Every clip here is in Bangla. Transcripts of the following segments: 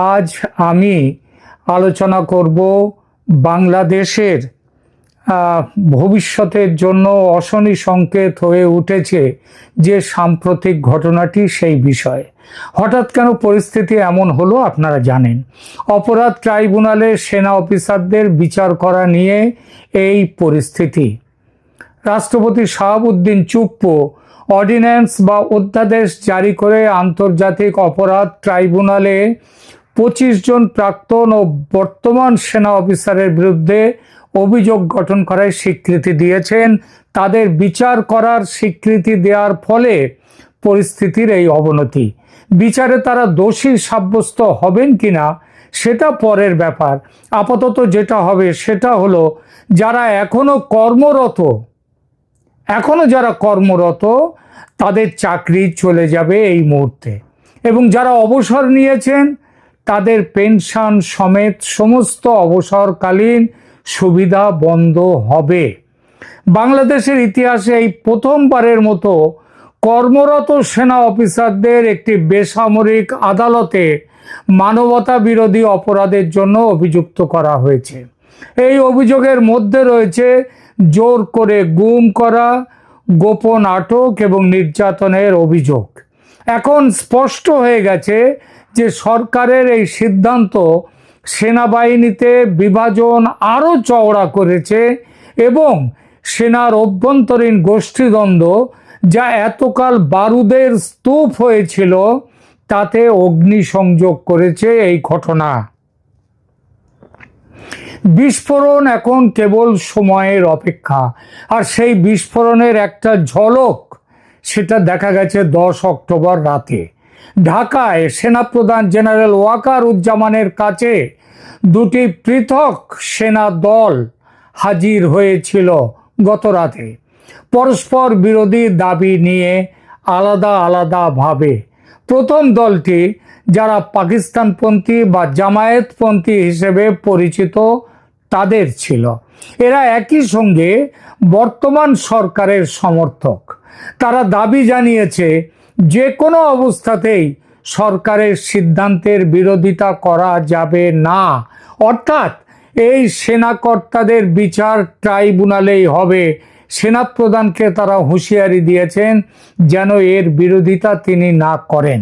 আজ আমি আলোচনা করব বাংলাদেশের ভবিষ্যতের জন্য অশনি সংকেত হয়ে উঠেছে যে সাম্প্রতিক ঘটনাটি সেই বিষয়ে। হঠাৎ কেন পরিস্থিতি এমন হলো আপনারা জানেন। অপরাধ ট্রাইব্যুনালে সেনা অফিসারদের বিচার করা নিয়ে এই পরিস্থিতি। রাষ্ট্রপতি শাহাবুদ্দিন চুপ্পু অর্ডিন্যান্স বা অধ্যাদেশ জারি করে আন্তর্জাতিক অপরাধ ট্রাইব্যুনালে 25 জন প্রাক্তন ও বর্তমান সেনা অফিসারের বিরুদ্ধে অভিযোগ গঠন করার স্বীকৃতি দিয়েছেন। তাদের বিচার করার স্বীকৃতি দেওয়ার ফলে পরিস্থিতির এই অবনতি। বিচারে তারা দোষী সাব্যস্ত হবেন কিনা সেটা পরের ব্যাপার। আপাতত যেটা হবে সেটা হলো যারা এখনো কর্মরত তাদের চাকরি চলে যাবে এই মুহূর্তে, এবং যারা অবসর নিয়েছেন তাদের পেনশন সমেত সমস্ত অবসরকালীন সুবিধা বন্ধ হবে। বাংলাদেশের ইতিহাসে এই প্রথমবারের মতো কর্মরত সেনা অফিসারদের একটি বেসামরিক আদালতে মানবতা বিরোধী অপরাধের জন্য অভিযুক্ত করা হয়েছে। এই অভিযোগের মধ্যে রয়েছে জোর করে গুম করা, গোপন আটক এবং নির্যাতনের অভিযোগ। এখন স্পষ্ট হয়ে গেছে যে সরকারের এই সিদ্ধান্ত সেনাবাহিনীতে বিভাজন আরও চওড়া করেছে এবং সেনার অভ্যন্তরীণ গোষ্ঠীদ্বন্দ্ব যা এতকাল বারুদের স্তূপ হয়েছিল তাতে অগ্নিসংযোগ করেছে এই ঘটনা। বিস্ফোরণ এখন কেবল সময়ের অপেক্ষা, আর সেই বিস্ফোরণের একটা ঝলক সেটা দেখা গেছে 10 অক্টোবর রাতে ঢাকায় সেনাপ্রধান জেনারেল ওয়াকারুজ্জামানের কাছে দুটি পৃথক সেনা দল হাজির হয়েছিল গত রাতে, পরস্পর বিরোধী দাবি নিয়ে আলাদাভাবে। প্রথম দলটি, যারা পাকিস্তানপন্থী বা জামায়াতপন্থী হিসেবে পরিচিত, তাদের ছিল। এরা একই সঙ্গে বর্তমান সরকারের সমর্থক। তারা দাবি জানিয়েছে যে কোনো অবস্থাতেই সরকারের সিদ্ধান্তের বিরোধিতা করা যাবে না, অর্থাৎ এই সেনাকর্তাদের বিচার ট্রাইব্যুনালেই হবে। সেনাপ্রধানকে তারা হুঁশিয়ারি দিয়েছেন যেন এর বিরোধিতা তিনি না করেন।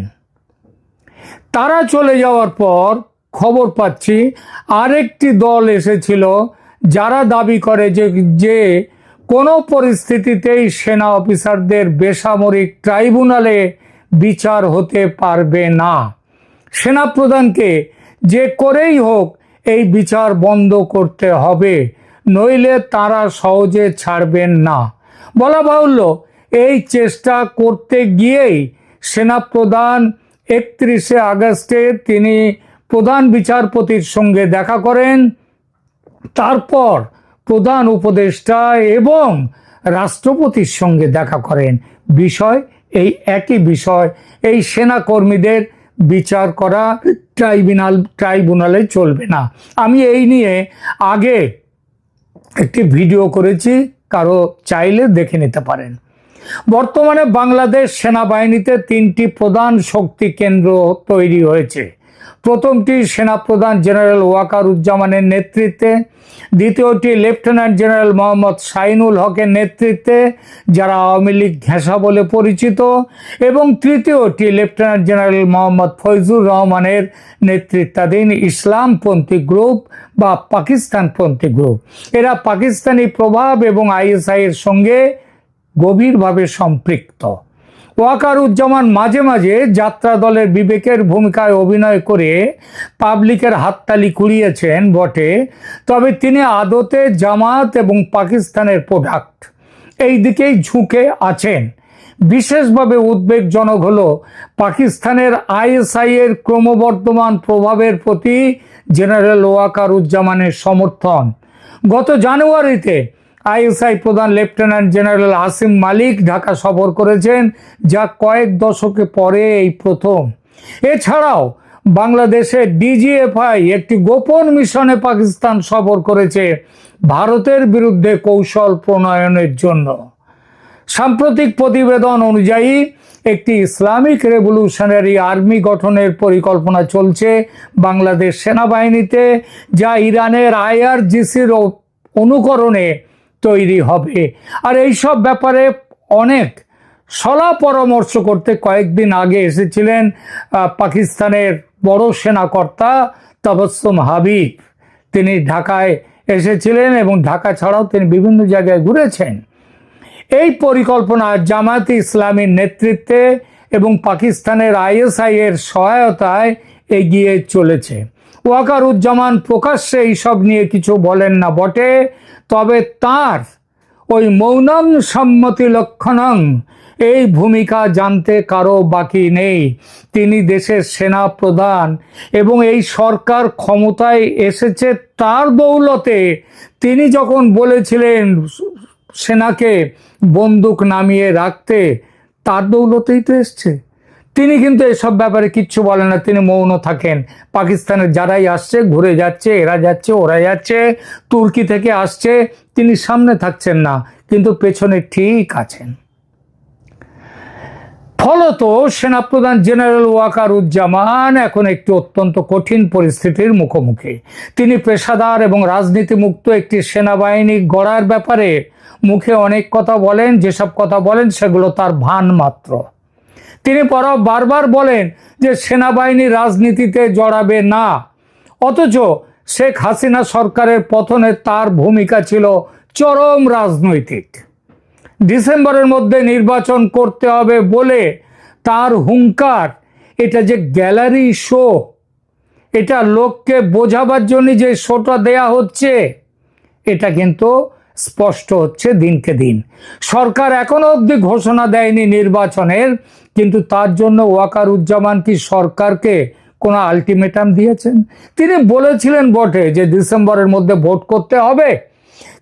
তারা চলে যাওয়ার পর খবর পাচ্ছি আরেকটি দল এসেছিল যারা দাবি করে যে কোনো পরিস্থিতিতেই সেনা অফিসারদের বেসামরিক ট্রাইব্যুনালে বিচার হতে পারবে না। সেনাপ্রধানকে যে করেই হোক এই বিচার বন্ধ করতে হবে, নইলে তারা সহজে ছাড়বেন না। বলা বাহুল্য, এই চেষ্টা করতে গিয়েই সেনাপ্রধান 31শে আগস্টে তিনি প্রধান বিচারপতির সঙ্গে দেখা করেন। তারপর প্রধান উপদেষ্টা এবং রাষ্ট্রপতির সঙ্গে দেখা করেন। এই একই বিষয়, এই সেনাকর্মীদের বিচার করা ট্রাইব্যুনালে চলবে না। আমি এই নিয়ে আগে একটি ভিডিও করেছি, কারো চাইলে দেখে নিতে পারেন। বর্তমানে বাংলাদেশ সেনাবাহিনীতে 3টি প্রধান শক্তি কেন্দ্র তৈরি হয়েছে। প্রথমটি সেনাপ্রধান জেনারেল ওয়াকারুজ্জামানের নেতৃত্বে, দ্বিতীয়টি লেফটেন্যান্ট জেনারেল মোহাম্মদ শাহিনুল হকের নেতৃত্বে, যারা আওয়ামী লীগ ঘেঁষা বলে পরিচিত, এবং তৃতীয়টি লেফটেন্যান্ট জেনারেল মোহাম্মদ ফয়জুর রহমানের নেতৃত্বাধীন ইসলামপন্থী গ্রুপ বা পাকিস্তানপন্থী গ্রুপ। এরা পাকিস্তানি প্রভাব এবং আইএসআই এর সঙ্গে গভীরভাবে সম্পৃক্ত। ওয়াকারুজ্জামান মাঝে মাঝে যাত্রা দলের বিবেকের ভূমিকায় অভিনয় করে পাবলিকের হাততালি কুড়িয়েছেন বটে, তবে তিনি আদতে জামাত এবং পাকিস্তানের প্রোডাক্ট, এই দিকেই ঝুঁকে আছেন। বিশেষভাবে উদ্বেগজনক হলো পাকিস্তানের আইএসআই এর ক্রমবর্ধমান প্রভাবের প্রতি জেনারেল ওয়াকারুজ্জামানের সমর্থন। গত জানুয়ারিতে আইএসআই প্রধান লেফটেন্যান্ট জেনারেল আসিম মালিক ঢাকা সফর করেছেন, যা কয়েক দশকে পরে এই প্রথম। এছাড়াও বাংলাদেশের ডিজিএফআই একটি গোপন মিশনে পাকিস্তান সফর করেছে ভারতের বিরুদ্ধে কৌশল প্রণয়নের জন্য। সাম্প্রতিক প্রতিবেদন অনুযায়ী একটি ইসলামিক রেভলিউশনারি আর্মি গঠনের পরিকল্পনা চলছে বাংলাদেশ সেনাবাহিনীতে, যা ইরানের IRGCর অনুকরণে তৈরি হবে। আর এইসব ব্যাপারে অনেক সলা পরামর্শ করতে কয়েকদিন আগে এসেছিলেন পাকিস্তানের বড় সেনাকর্তা তাবাসসুম হাবিব। তিনি ঢাকায় এসেছিলেন এবং ঢাকা ছাড়াও তিনি বিভিন্ন জায়গায় ঘুরেছেন। এই পরিকল্পনা জামায়াতে ইসলামীর নেতৃত্বে এবং পাকিস্তানের ISI এর সহায়তায় এগিয়ে চলেছে। ওয়াকারুজ্জামান প্রকাশ্যে এইসব নিয়ে কিছু বলেন না বটে, তবে তার ওই মৌনং সম্মতি লক্ষণং এই ভূমিকা জানতে কারো বাকি নেই। তিনি দেশের সেনা প্রধান এবং এই সরকার ক্ষমতায় এসেছে তার দৌলতে। তিনি যখন বলেছিলেন সেনাকে বন্দুক নামিয়ে রাখতে, তার দৌলতেই তো এসছে। তিনি কিন্তু এসব ব্যাপারে কিচ্ছু বলেন না, তিনি মৌন থাকেন। পাকিস্তানের যারাই আসছে ঘুরে যাচ্ছে, এরা যাচ্ছে ওরা যাচ্ছে, তুর্কি থেকে আসছে, তিনি সামনে থাকছেন না কিন্তু পেছনে ঠিক আছেন। ফলত সেনাপ্রধান জেনারেল ওয়াকারুজ্জামান এখন একটি অত্যন্ত কঠিন পরিস্থিতির মুখোমুখি। তিনি পেশাদার এবং রাজনীতিমুক্ত একটি সেনাবাহিনী গড়ার ব্যাপারে মুখে অনেক কথা বলেন, যেসব কথা বলেন সেগুলো তার ভান মাত্র। তিনি বারবার বলেন যে সেনাবাহিনী রাজনীতিতে জড়াবে না, অথচ শেখ হাসিনা সরকারের পতনে তার ভূমিকা ছিল চরম রাজনৈতিক। ডিসেম্বরের মধ্যে নির্বাচন করতে হবে বলে তার হুঙ্কার, এটা যে গ্যালারি শো, এটা লোককে বোঝাবার জন্য যে শোটা দেয়া হচ্ছে, এটা কিন্তু স্পষ্ট হচ্ছে দিনকে দিন। সরকার এখনো অবধি ঘোষণা দেয়নি নির্বাচনের, কিন্তু তার জন্য ওয়াকারুজ্জামান কি সরকারকে কোনো আলটিমেটাম দিয়েছেন? তিনি বলেছিলেন বটে যে ডিসেম্বরের মধ্যে ভোট করতে হবে,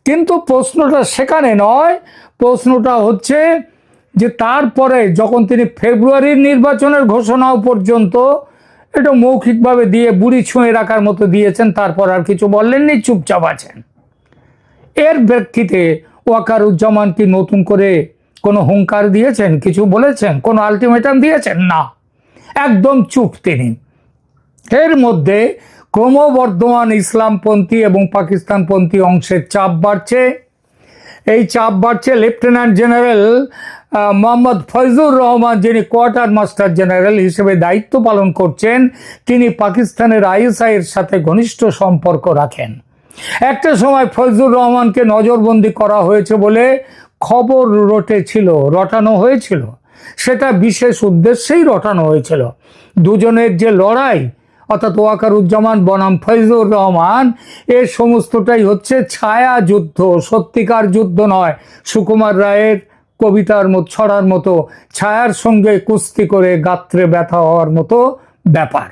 কিন্তু প্রশ্নটা সেখানে নয়। প্রশ্নটা হচ্ছে যে তারপরে যখন তিনি ফেব্রুয়ারির নির্বাচনের ঘোষণাও পর্যন্ত এটা মৌখিকভাবে দিয়ে বুড়ি ছুঁয়ে রাখার মতো দিয়েছেন, তারপর আর কিছু বললেননি, চুপচাপ আছেন। এর প্রেক্ষিতে ওয়াকারুজ্জামান কি নতুন করে কোনো হুঙ্কার দিয়েছেন, কিছু বলেছেন, কোনো আলটিমেটাম দিয়েছেন? না, একদম চুপ তিনি। এর মধ্যে ক্রমবর্ধমান ইসলামপন্থী এবং পাকিস্তানপন্থী অংশের চাপ বাড়ছে। এই চাপ বাড়ছে লেফটেন্যান্ট জেনারেল মোহাম্মদ ফয়জুর রহমান, যিনি কোয়ার্টার মাস্টার জেনারেল হিসেবে দায়িত্ব পালন করছেন, তিনি পাকিস্তানের ISI এর সাথে ঘনিষ্ঠ সম্পর্ক রাখেন। একটা সময় ফয়জুর রহমানকে নজরবন্দি করা হয়েছে বলে খবর রটানো হয়েছিল। সেটা বিশেষ উদ্দেশ্যেই রটানো হয়েছিল। দুজনের যে লড়াই, অর্থাৎ ওয়াকারুজ্জামান বনাম ফয়জুর রহমান, এর সমস্তটাই হচ্ছে ছায়া যুদ্ধ, সত্যিকার যুদ্ধ নয়। সুকুমার রায়ের কবিতার মতো, ছড়ার মতো ছায়ার সঙ্গে কুস্তি করে গাত্রে ব্যথা হওয়ার মতো ব্যাপার।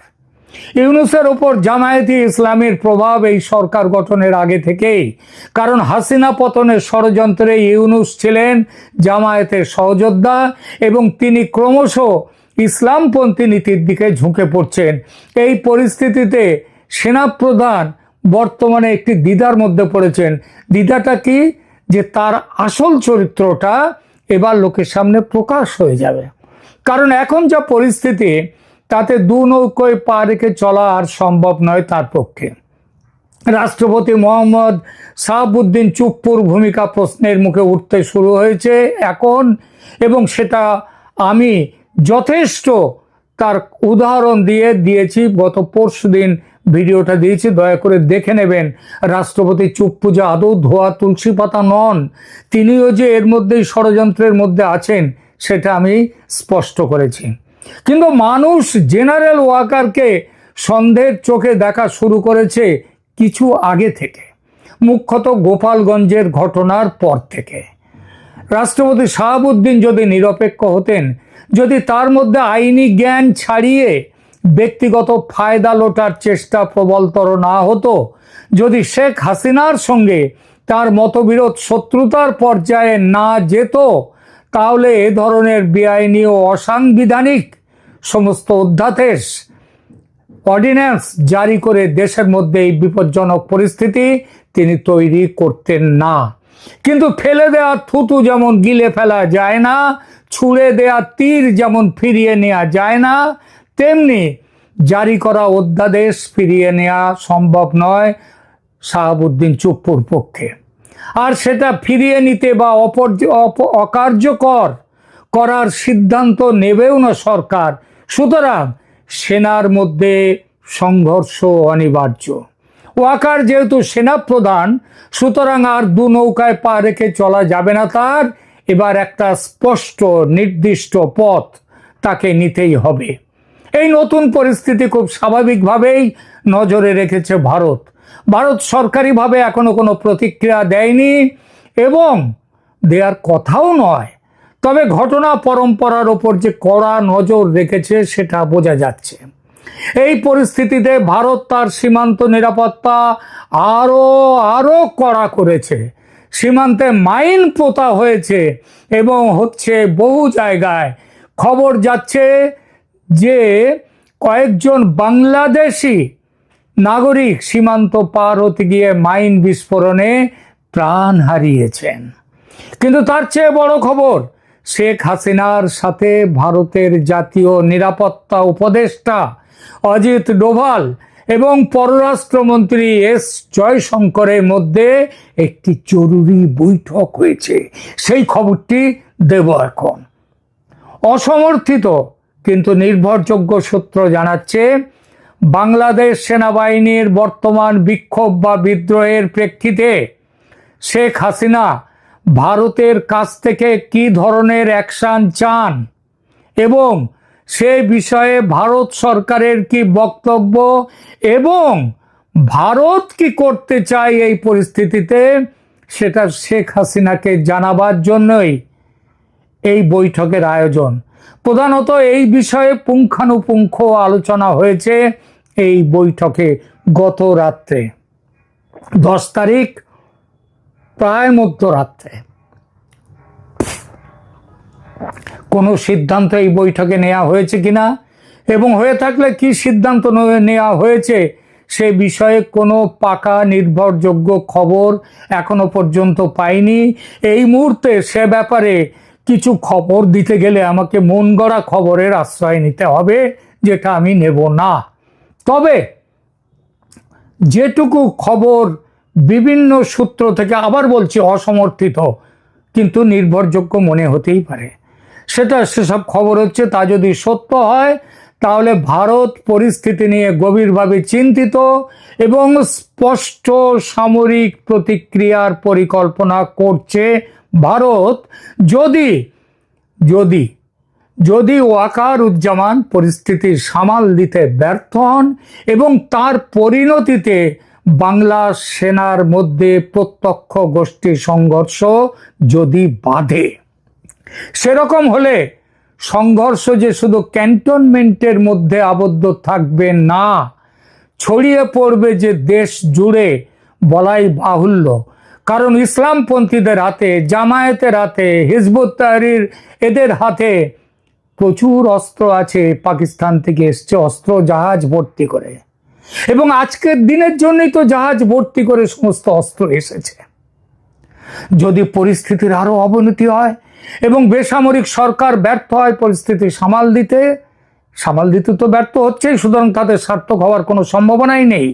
ইউনূসের ওপর জামায়াতে ইসলামীর প্রভাব এই সরকার গঠনের আগে থেকেই, কারণ হাসিনা পতনের ষড়যন্ত্রে ইউনূস ছিলেন জামায়াতের সহযোদ্ধা এবং তিনি ক্রমশ ইসলামপন্থী নীতির দিকে ঝুঁকে পড়ছেন। এই পরিস্থিতিতে সেনাপ্রধান বর্তমানে একটি দ্বিধার মধ্যে পড়েছেন। দ্বিধাটা কি? যে তার আসল চরিত্রটা এবার লোকের সামনে প্রকাশ হয়ে যাবে। কারণ এখন যা পরিস্থিতি, তাতে দু নৌকোয় পা রেখে চলা আর সম্ভব নয় তার পক্ষে। রাষ্ট্রপতি মোহাম্মদ শাহাবুদ্দিন চুপ্পুর ভূমিকা প্রশ্নের মুখে উঠতে শুরু হয়েছে এখন, এবং সেটা আমি যথেষ্ট তার উদাহরণ দিয়েছি। গত পরশুদিন ভিডিওটা দিয়েছি, দয়া করে দেখে নেবেন। রাষ্ট্রপতি চুপ্পু যে আদৌ ধোয়া তুলসী পাতা নন, তিনিও যে এর মধ্যেই ষড়যন্ত্রের মধ্যে আছেন, সেটা আমি স্পষ্ট করেছি। কিন্তু মানুষ জেনারেল ওয়াকারকে সন্দেহের চোখে দেখা শুরু করেছে কিছু আগে থেকে, মুখ্যত গোপালগঞ্জের ঘটনার পর থেকে। রাষ্ট্রপতি শাহাবুদ্দিন যদি নিরপেক্ষ হতেন, যদি তার মধ্যে আইনি জ্ঞান ছাড়িয়ে ব্যক্তিগত ফায়দা লোটার চেষ্টা প্রবলতর না হতো, যদি শেখ হাসিনার সঙ্গে তার মতবিরোধ শত্রুতার পর্যায়ে না যেত, তাহলে এ ধরনের বেআইনি ও অসাংবিধানিক সমস্ত অধ্যাদেশ, অর্ডিন্যান্স জারি করে দেশের মধ্যে এই বিপজ্জনক পরিস্থিতি তিনি তৈরি করতেন না। কিন্তু ফেলে দেওয়া থুতু যেমন গিলে ফেলা যায় না, ছুঁড়ে দেওয়া তীর যেমন ফিরিয়ে নেওয়া যায় না, তেমনি জারি করা অধ্যাদেশ ফিরিয়ে নেওয়া সম্ভব নয় শাহাবুদ্দিন চুপ্পুর পক্ষে। আর সেটা ফিরিয়ে নিতে বা অকার্যকর করার সিদ্ধান্ত নেবেও না সরকার। সুতরাং সেনার মধ্যে সংঘর্ষ অনিবার্য। ওয়াকার যেহেতু সেনাপ্রধান, সুতরাং আর দু নৌকায় পা রেখে চলা যাবে না তার। এবার একটা স্পষ্ট নির্দিষ্ট পথ তাকে নিতেই হবে। এই নতুন পরিস্থিতি খুব স্বাভাবিকভাবেই নজরে রেখেছে ভারত। ভারত সরকারিভাবে এখনো কোনো প্রতিক্রিয়া দেয়নি এবং দেওয়ার কথাও নয়। তবে ঘটনা পরম্পরার ওপর যে কড়া নজর রেখেছে সেটা বোঝা যাচ্ছে। এই পরিস্থিতিতে ভারত তার সীমান্ত নিরাপত্তা আরো কড়া করেছে। সীমান্তে মাইন পোতা হয়েছে এবং হচ্ছে বহু জায়গায়। খবর যাচ্ছে যে কয়েকজন বাংলাদেশি নাগরিক সীমান্ত পার হতে গিয়ে মাইন বিস্ফোরণে প্রাণ হারিয়েছেন। কিন্তু তার চেয়ে বড় খবর, শেখ হাসিনার সাথে ভারতের জাতীয় নিরাপত্তা উপদেষ্টা অজিত ডোভাল এবং পররাষ্ট্রমন্ত্রী এস জয়শঙ্করের মধ্যে একটি জরুরি বৈঠক হয়েছে। সেই খবরটি দেব এখন। অসমর্থিত কিন্তু নির্ভরযোগ্য সূত্র জানাচ্ছে, বাংলাদেশ সেনাবাহিনীর বর্তমান বিক্ষোভ বা বিদ্রোহের প্রেক্ষিতে শেখ হাসিনা ভারতের কাছ থেকে কি ধরনের অ্যাকশন চান এবং সে বিষয়ে ভারত সরকারের কি বক্তব্য এবং ভারত কি করতে চায় এই পরিস্থিতিতে, সেটা শেখ হাসিনাকে জানাবার জন্যই এই বৈঠকের আয়োজন। প্রধানত এই বিষয়ে পুঙ্খানুপুঙ্খ আলোচনা হয়েছে এই বৈঠকে গত রাত্রে 10 তারিখ প্রায় মধ্যরাত্রে। কোনো সিদ্ধান্ত এই বৈঠকে নেওয়া হয়েছে কিনা এবং হয়ে থাকলে কি সিদ্ধান্ত নেওয়া হয়েছে সে বিষয়ে কোনো পাকা নির্ভরযোগ্য খবর এখনো পর্যন্ত পাইনি। এই মুহূর্তে সে ব্যাপারে কিছু খবর দিতে গেলে আমাকে মন গড়া খবরের আশ্রয় নিতে হবে, যেটা আমি নেব না। তবে যেটুকু খবর বিভিন্ন সূত্র থেকে, আবার বলছি অসমর্থিত কিন্তু নির্ভরযোগ্য মনে হতেই পারে, সেসব খবর হচ্ছে, তা যদি সত্য হয় তাহলে ভারত পরিস্থিতি নিয়ে গভীরভাবে চিন্তিত এবং স্পষ্ট সামরিক প্রতিক্রিয়ার পরিকল্পনা করছে। ভারত যদি ওয়াকারুজ্জামান পরিস্থিতি সামাল দিতে ব্যর্থ হন এবং তার পরিণতিতে বাংলা সেনার মধ্যে প্রত্যক্ষ গোষ্ঠী সংঘর্ষ যদি বাধে, সেরকম হলে সংঘর্ষ যে শুধু ক্যান্টনমেন্টের মধ্যে আবদ্ধ থাকবে না, ছড়িয়ে পড়বে যে দেশ জুড়ে বলাই বাহুল্য। কারণ ইসলামপন্থীদের হাতে, জামায়াতের হাতে, হিজবুত তাহরির এদের হাতে প্রচুর অস্ত্র আছে। পাকিস্তান থেকে এসছে অস্ত্র জাহাজ ভর্তি করে, এবং আজকের দিনের জন্যই তো জাহাজ ভর্তি করে সমস্ত অস্ত্র এসেছে। যদি পরিস্থিতির আরো অবনতি হয় এবং বেসামরিক সরকার ব্যর্থ হয় পরিস্থিতি সামাল দিতে তো ব্যর্থ হচ্ছেই, সুতরাং তাদের সার্থক হওয়ার কোনো সম্ভাবনাই নেই,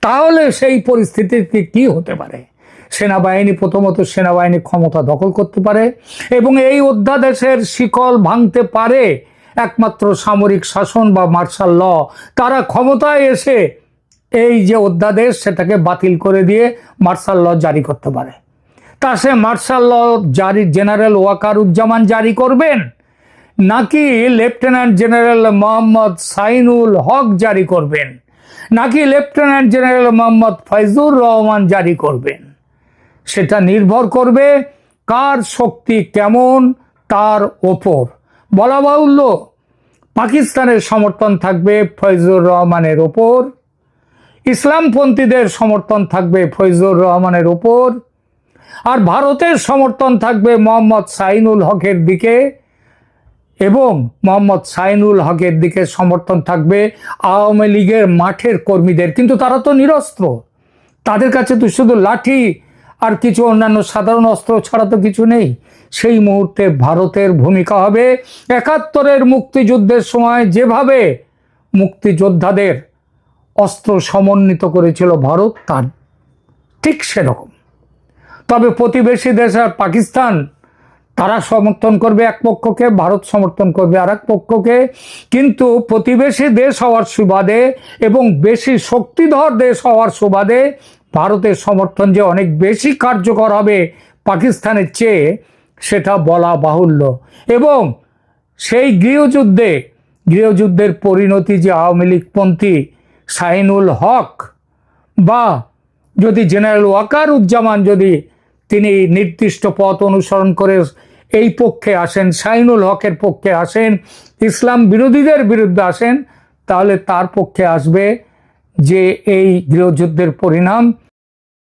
তাহলে সেই পরিস্থিতিতে কি হতে পারে? প্রথমত সেনাবাহিনী ক্ষমতা দখল করতে পারে এবং এই অধ্যাদেশের শিকল ভাঙতে পারে একমাত্র সামরিক শাসন বা মার্শাল ল। তারা ক্ষমতায় এসে এই যে অধ্যাদেশ সেটাকে বাতিল করে দিয়ে মার্শাল ল জারি করতে পারে। তা সে মার্শাল ল জেনারেল ওয়াকারুজ্জামান জারি করবেন নাকি লেফটেন্যান্ট জেনারেল মোহাম্মদ সাইনুল হক জারি করবেন নাকি লেফটেন্যান্ট জেনারেল মোহাম্মদ ফয়জুর রহমান জারি করবেন, সেটা নির্ভর করবে কার শক্তি কেমন তার ওপর। বলা বাহুল্য পাকিস্তানের সমর্থন থাকবে ফয়জুর রহমানের ওপর, ইসলামপন্থীদের সমর্থন থাকবে ফয়জুর রহমানের ওপর, আর ভারতের সমর্থন থাকবে মোহাম্মদ সাইনুল হকের দিকে, এবং মোহাম্মদ সাইনুল হকের দিকে সমর্থন থাকবে আওয়ামী লীগের মাঠের কর্মীদের। কিন্তু তারা তো নিরস্ত্র, তাদের কাছে তো শুধু লাঠি আর কিছু অন্যান্য সাধারণ অস্ত্র ছাড়া তো কিছু নেই। সেই মুহূর্তে ভারতের ভূমিকা হবে ৭১-এর মুক্তিযুদ্ধের সময় যেভাবে মুক্তিযোদ্ধাদের অস্ত্র সমন্বিত করেছিল ভারত, তার ঠিক সেরকম। তবে প্রতিবেশী দেশ আর পাকিস্তান, তারা সমর্থন করবে এক পক্ষকে, ভারত সমর্থন করবে আর এক পক্ষকে। কিন্তু প্রতিবেশী দেশ হওয়ার সুবাদে এবং বেশি শক্তিধর দেশ হওয়ার সুবাদে ভারতের সমর্থন যে অনেক বেশি কার্যকর হবে পাকিস্তানের চেয়ে, সেটা বলা বাহুল্য। এবং সেই গৃহযুদ্ধের পরিণতি যে আওয়ামী লীগপন্থী শাহিনুল হক বা যদি জেনারেল ওয়াকারুজ্জামান যদি তিনি নির্দিষ্ট পথ অনুসরণ করে এই পক্ষে আসেন, শাহিনুল হকের পক্ষে আসেন, ইসলাম বিরোধীদের বিরুদ্ধে আসেন, তাহলে তার পক্ষে আসবে যে এই গৃহযুদ্ধের পরিণাম